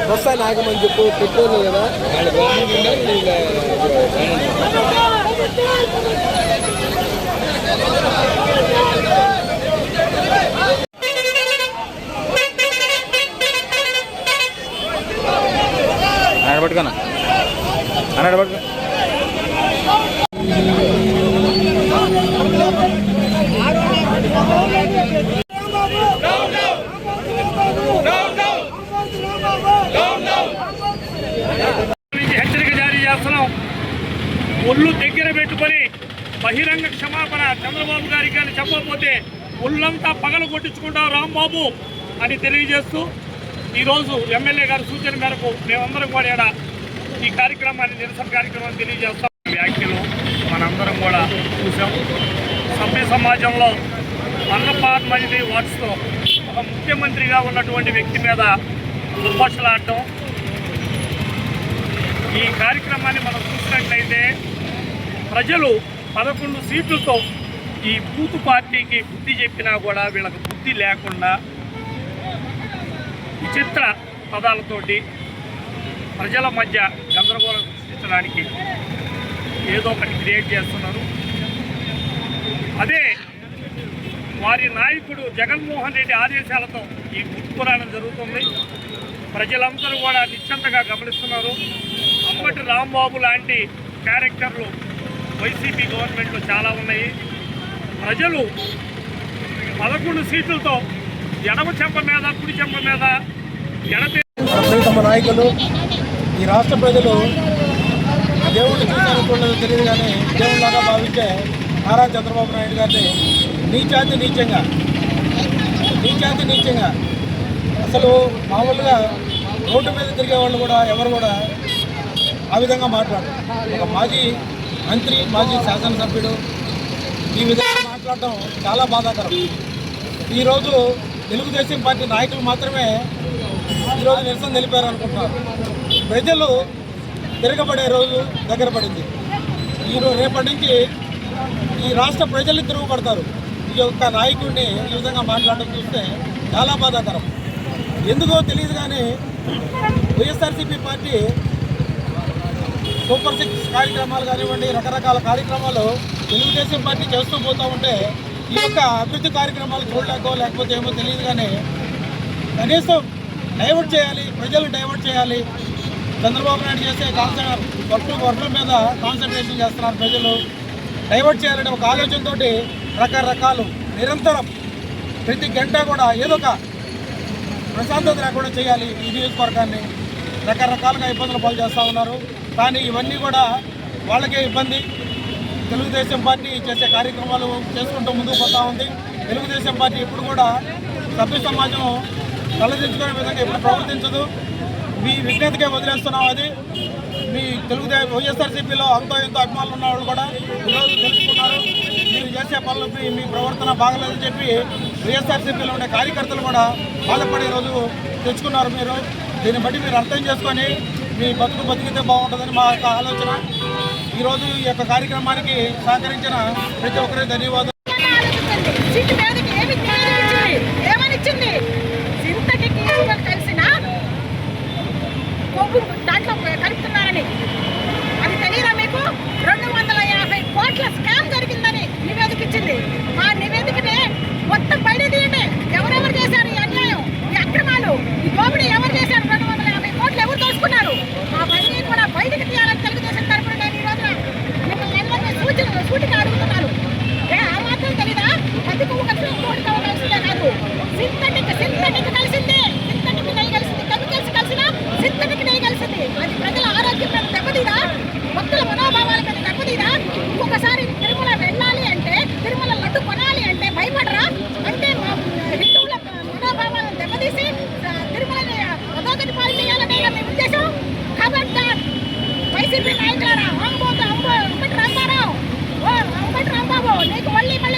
Bus ఆయన ఆగమని చెప్పు petrol కదా పట్టుకున్నా అన్నాడు పట్టుకు హెచ్చరిక జారీ చేస్తున్నాం. ఒళ్ళు దగ్గర పెట్టుకొని బహిరంగ క్షమాపణ చంద్రబాబు గారికి అని చెప్పకపోతే ఒళ్ళంతా పగలు కొట్టించుకుంటాం రాంబాబు అని తెలియజేస్తూ ఈరోజు ఎమ్మెల్యే గారి సూచన మేరకు మేమందరం కూడా ఈ కార్యక్రమాన్ని నిరసన కార్యక్రమాన్ని తెలియజేస్తాం. వ్యాఖ్యలు మనందరం కూడా చూసాం. సభ్య సమాజంలో మన్నపాత్ మజిదీ వాట్స్తో ఒక ముఖ్యమంత్రిగా ఉన్నటువంటి వ్యక్తి మీద దుర్భాషలాడటం. ఈ కార్యక్రమాన్ని మనం చూసినట్లయితే ప్రజలు 11 సీట్లతో ఈ బూత్ పార్టీకి బుద్ధి చెప్పినా కూడా వీళ్ళకి బుద్ధి లేకుండా విచిత్ర పదాలతోటి ప్రజల మధ్య గందరగోళం సృష్టించడానికి ఏదో ఒకటి క్రియేట్ చేస్తున్నారు. అదే వారి నాయకుడు జగన్మోహన్ రెడ్డి ఆదేశాలతో ఈ ముట్టుకురావడం జరుగుతుంది. ప్రజలందరూ కూడా నిశ్చంతగా గమనిస్తున్నారు. అప్పటి రాంబాబు లాంటి క్యారెక్టర్లు వైసీపీ గవర్నమెంట్లో చాలా ఉన్నాయి. ప్రజలు 11 సీట్లతో ఎడమ చెంప మీద కుడి చెంప మీద తమ నాయకులు ఈ రాష్ట్ర ప్రజలు దేవుడిని చూసినట్టు తెలియదు కానీ దేవుడిలాగా భావించే నారా చంద్రబాబు నాయుడు గారిని నీచాతి నీచంగా అసలు మామూలుగా రోడ్డు మీద తిరిగే వాళ్ళు కూడా ఎవరు కూడా ఆ విధంగా మాట్లాడరు. ఒక మాజీ మంత్రి మాజీ శాసనసభ్యుడు ఈ విధంగా మాట్లాడటం చాలా బాధాకరం. ఈరోజు తెలుగుదేశం పార్టీ నాయకులు మాత్రమే ఈరోజు నిరసన తెలిపారు అనుకుంటున్నారు. ప్రజలు తిరగబడే రోజు దగ్గర పడింది. రేపటి నుంచి ఈ రాష్ట్ర ప్రజలు తిరుగుపడతారు. ఈ యొక్క నాయకుడిని ఈ విధంగా మాట్లాడడం చూస్తే చాలా బాధాకరం. ఎందుకో తెలియదు కానీ వైఎస్ఆర్సీపీ పార్టీ సూపర్ 6 కార్యక్రమాలు కానివ్వండి, రకరకాల కార్యక్రమాలు తెలుగుదేశం పార్టీ చేస్తూ పోతూ ఉంటే ఈ యొక్క అభివృద్ధి కార్యక్రమాలు చూడలేకో లేకపోతే ఏమో తెలియదు కానీ కనీసం డైవర్ట్ చేయాలి, ప్రజలు డైవర్ట్ చేయాలి. చంద్రబాబు నాయుడు చేసే వర్కుల మీద కాన్సన్ట్రేషన్ చేస్తున్నారు. ప్రజలు డైవర్ట్ చేయాలనే ఒక ఆలోచనతో రకరకాలు నిరంతరం ప్రతి గంట కూడా ఏదో ఒక ప్రశాంతత లేకుండా చేయాలి. ఈ నియోజకవర్గాన్ని రకరకాలుగా ఇబ్బందులు పాలు చేస్తూ ఉన్నారు. కానీ ఇవన్నీ కూడా వాళ్ళకే ఇబ్బంది. తెలుగుదేశం పార్టీ చేసే కార్యక్రమాలు చేసుకుంటూ ముందుకు పోతూ ఉంది. తెలుగుదేశం పార్టీ ఇప్పుడు కూడా సభ్య సమాజం తలదించుకునే విధంగా ఎప్పుడు ప్రవర్తించదు. మీ విజ్ఞతకే వదిలేస్తున్నాం. అది మీ వైఎస్ఆర్సీపీలో అంతో ఎంతో అభిమానులు ఉన్న వాళ్ళు కూడా ఈరోజు తెలుసుకున్నారు. మీరు చేసే పనులపై మీ ప్రవర్తన బాగలేదని చెప్పి వైఎస్ఆర్సీపీలో ఉండే కార్యకర్తలు కూడా బాధపడే రోజు తెచ్చుకున్నారు. మీరు దీన్ని బట్టి మీరు అర్థం చేసుకొని మీ బతికితే బాగుంటుందని మా యొక్క ఆలోచన. ఈరోజు ఈ యొక్క కార్యక్రమానికి సహకరించిన ప్రతి ఒక్కరికి ధన్యవాదాలు. దాంట్లో కలుపుతున్నారని అది తెలియదా మీకు? 250 కోట్ల స్కామ్ జరిగిందని నివేదిక ఇచ్చింది. ఆ నివేదికనే మొత్తం బయట తీయండి. ఎవరెవరు చేశారు ఈ అన్యాయం, ఈ అక్రమాలు, ఈ దోపిడీ ఎవరు చేశారు? 250 కోట్లు ఎవరు దోచుకున్నారు? అవన్నీ కూడా బయటకు తీయాలని తెలుగుదేశం తరపున నేను ఈ రోజున మిమ్మల్ని అందరినీ సూటిగా అడుగుతున్నాను. ఆ మాత్రం తెలీదా? పది పువ్వు కలిసి కోటి కావాల్సిందే కాదు, సింథటిక్ కలిసిందే. సింథటిక్ నెయ్యి కలిసింది, కెమికల్స్ కలిసిన సింథటిక్ నెయ్యి కలిసింది. అది ప్రజల ఆరోగ్యం మీద దెబ్బతీదా? భక్తుల మనోభావాల మీద దెబ్బతీదా? ఇంకొకసారి తిరుమల వెళ్ళాలి అంటే, తిరుమల లడ్డు కొనాలి అంటే భయపడరా? అంటే హిందువుల మనోభావాలను దెబ్బతీసి తిరుమలని అధోగతి పాలు చేయాలనే మీ ఉద్దేశం. కాబట్టి వైసీపీ నాయకులారా, అంబటి రామారావు నీకు మళ్ళీ